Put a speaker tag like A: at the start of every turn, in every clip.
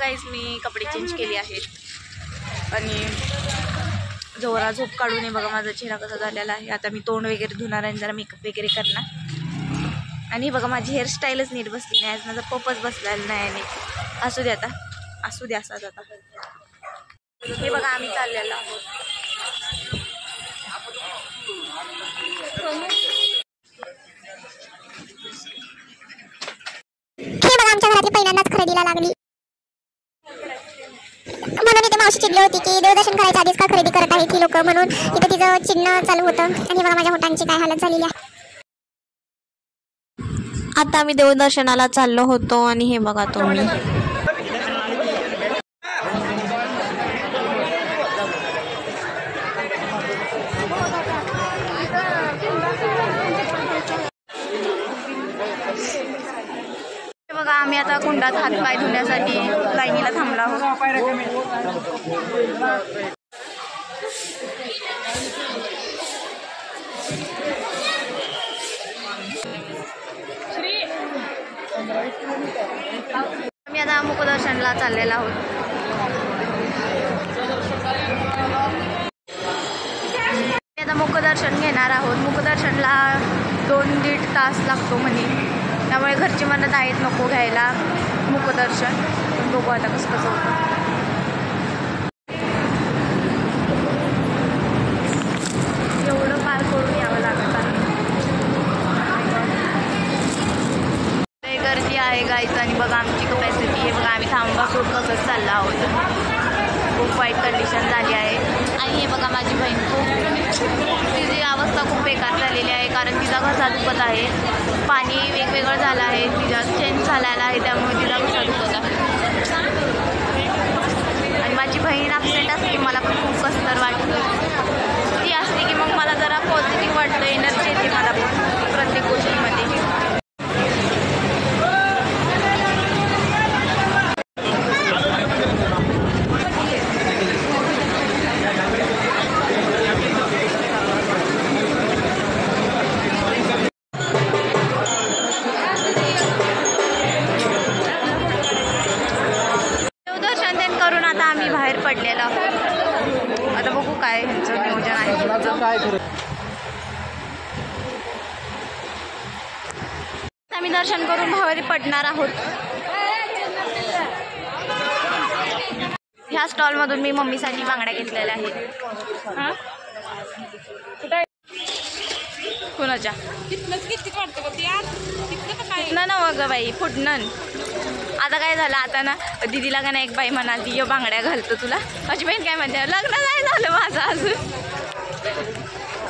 A: Guys मी कपडे change केले आहेत आणि जोरा झोप काढून हे बघा माझा चेहरा कसा झालेला आहे. आता मी तोंड वगैरे धुणार आणि जरा मेकअप वगैरे करणार. आणि बघा माझी हेअरस्टाईलच नीट बसली नाही, आज माझा पपच बसलेला नाही. आणि असू दे आता, असू दे असाच आता. हे बघा आम्ही चाललेलो आहोत.
B: हे बघा आमच्या घरातली पहिल्यांदाच खरेदीला लागली, म्हणून इथे मावशी चिडली होती की देवदर्शन करायच्या आधीच का खरेदी करत आहेत ही लोक, म्हणून इथं तिचं चिन्ह चालू होतं. आणि बघा माझ्या होटांची काय हालत झालेली आहे.
A: आता आम्ही देवदर्शनाला चाललो होतो आणि हे बघा तुम्ही बघा आम्ही आता कुंडात हातपाय धुण्यासाठी लाईनीला थांबला आहोत. आम्ही आता मुखदर्शनला चाललेलो आहोत. आता मुखदर्शन घेणार आहोत. मुखदर्शनला 2-1.5 तास लागतो म्हणे, त्यामुळे घरची म्हणत आहेत नको घ्यायला मुखदर्शन. बघू आता कसं कसं होतं. एवढं पार करून यावं लागत आहे. गर्दी आहे गाईच. आणि बघा आमची कपॅसिटी आहे बघा, आम्ही थांबा सोड कसंच चाललो आहोत. खूप वाईट कंडिशन झाली आहे. आणि हे बघा माझी बहीण तिची अवस्था खूप बेकार झालेली आहे, कारण तिचा घसा दुखत आहे. पाणी वेगवेगळं झालं आहे, तिचा चेंज झालेला आहे, त्यामुळे तिला घसा दुखत आहे. आणि माझी बहीण ॲबसेंट असते मला पण खूप कसतर वाटतं. ती असते की मग मला जरा पॉझिटिव्ह वाटतं, एनर्जी येते मला पण प्रत्येक गोष्टीमध्ये. आम्ही बाहेर पडलेलो आहोत. आता बघू काय ह्यांचं नियोजन आहे. आम्ही दर्शन करून बाहेर पडणार आहोत. ह्या स्टॉलमधून मी मम्मीसाठी बांगड्या घेतलेल्या आहेत. कोणाच्या ना मग बाई फुटणं. आता काय झालं, आता ना दिदीला का ना एक बाई म्हणाली ये बांगड्या घालतो तुला. माझी बहीण काय म्हणते लग्न नाही झालं माझं अजून.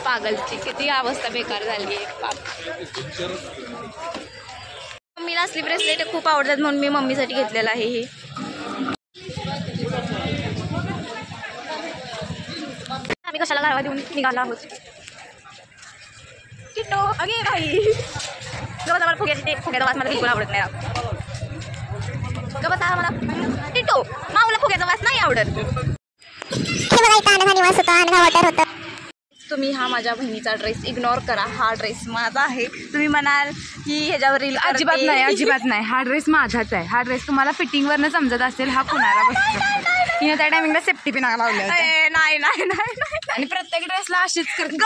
A: पागलची किती अवस्था बेकार झाली आहे. मम्मीला असली ब्रेसलेट खूप आवडतात म्हणून मी मम्मीसाठी घेतलेलं आहे. हे आम्ही कशाला गावा देऊन निघाला आहोत. किट्टो अगे बाई मला फुग्याचा वास मला बिलकुल आवडत नाही. मला टिटो माऊला फुग्याचा वास नाही आवडत. तुम्ही हा माझ्या बहिणीचा ड्रेस इग्नोर करा. हा ड्रेस माझा आहे. तुम्ही म्हणाल की ह्याच्यावर रील
C: अजिबात नाही, अजिबात नाही. हा ड्रेस माझाच आहे. हा ड्रेस तुम्हाला फिटिंगवरनं समजत असेल. हा कुणाला बसतो. तिने त्या टायमिंगला सेफ्टी पिन लावल्या.
A: नाही नाही नाही.
C: आणि प्रत्येक ड्रेसला अशीच करते.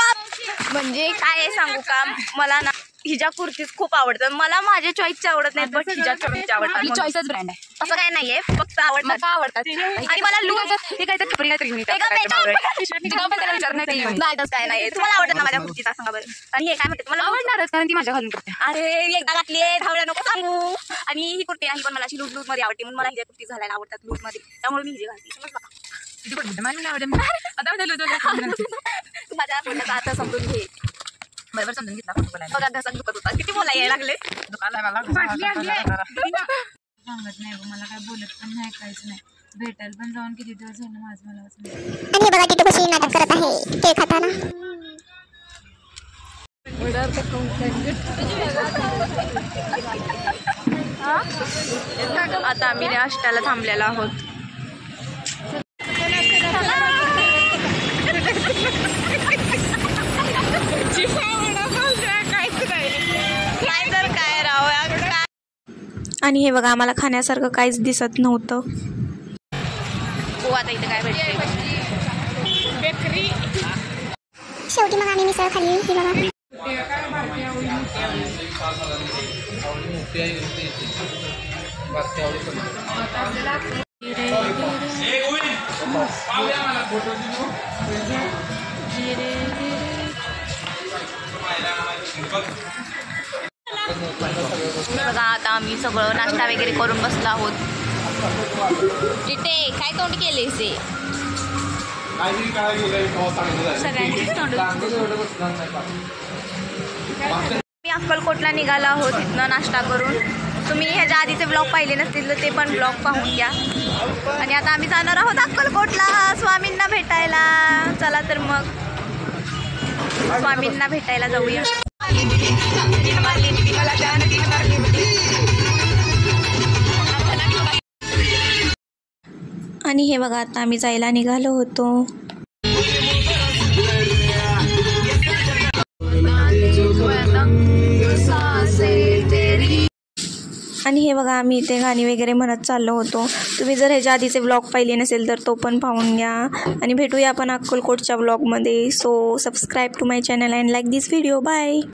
A: म्हणजे काय सांगू का, मला ना हिच्या कुर्तीज खूप आवडतात. मला माझ्या चॉईसचे आवडत नाहीत, बट हिच्या चॉईसचे आवडतात.
C: आपली चॉईसच ब्रँड आहे,
A: असं काय नाहीये, फक्त आवडतात. आणि मला लूज
C: हे काय तर
A: काय नाही. तुम्हाला आवडत ना माझ्या कुर्तीचा सांगा बरं. आणि हे काय म्हणते मला
C: आवडणारच, कारण ती माझ्या घालून करते.
A: अरे एकदा घातली आहे धावल्या नको सांगू. आणि ही कुर्ती आहे पण मला अशी लूज मध्ये आवडते, म्हणून मला हिच्या कुर्ती घालायला आवडतात लूज मध्ये, त्यामुळे मी हिची घालते. समज बघा तू माझ्या आवडता आता समजून घे.
C: बरोबर समजून घेतला.
A: बघा घसा दुखत होता. किती बोला यायला लागले.
C: दुखायला मला सांगत नाही मला काय बोलत पण नाही, काहीच नाही. भेटायला पण जाऊन किती दिवस झालं माझं मला असं.
B: आणि बघा टिटू कशी नाटक करत आहे केक खाताना.
A: आता आम्ही नाश्त्याला थांबलेलो आहोत. काय तर काय राव. आणि हे बघा आम्हाला खाण्यासारखं काहीच दिसत नव्हतं. हो आता इथं काय भेटते बेकरी.
B: शेवटी मग आम्ही मिसळ खाल्ली ही बघा.
A: बघा आता आम्ही सगळं नाश्ता वगैरे करून बसलो आहोत. जिथे काय तोंड केलेस ते सगळ्यांचीच तोंड. मी अक्कलकोटला निघालो आहोत इथनं नाश्ता करून. तुम्ही ह्याच्या आधीचे ब्लॉग पाहिले नसतील तर ते पण ब्लॉग पाहून घ्या. आणि आता आम्ही जाणार आहोत अक्कलकोटला स्वामींना भेटायला. चला तर मग स्वामींना भेटायला जाऊया. आणि हे बघा आता आम्ही जायला निघालो होतो. आणि हे बघा आम्ही इथे गाणी वगैरे म्हणत चाललो होतो. तुम्ही जर ह्याच्या आधीचे ब्लॉग पाहिले नसेल तर तो पण पाहून घ्या. आणि भेटूया आपण अक्कलकोटच्या ब्लॉगमध्ये. So subscribe to my channel and like this video. Bye.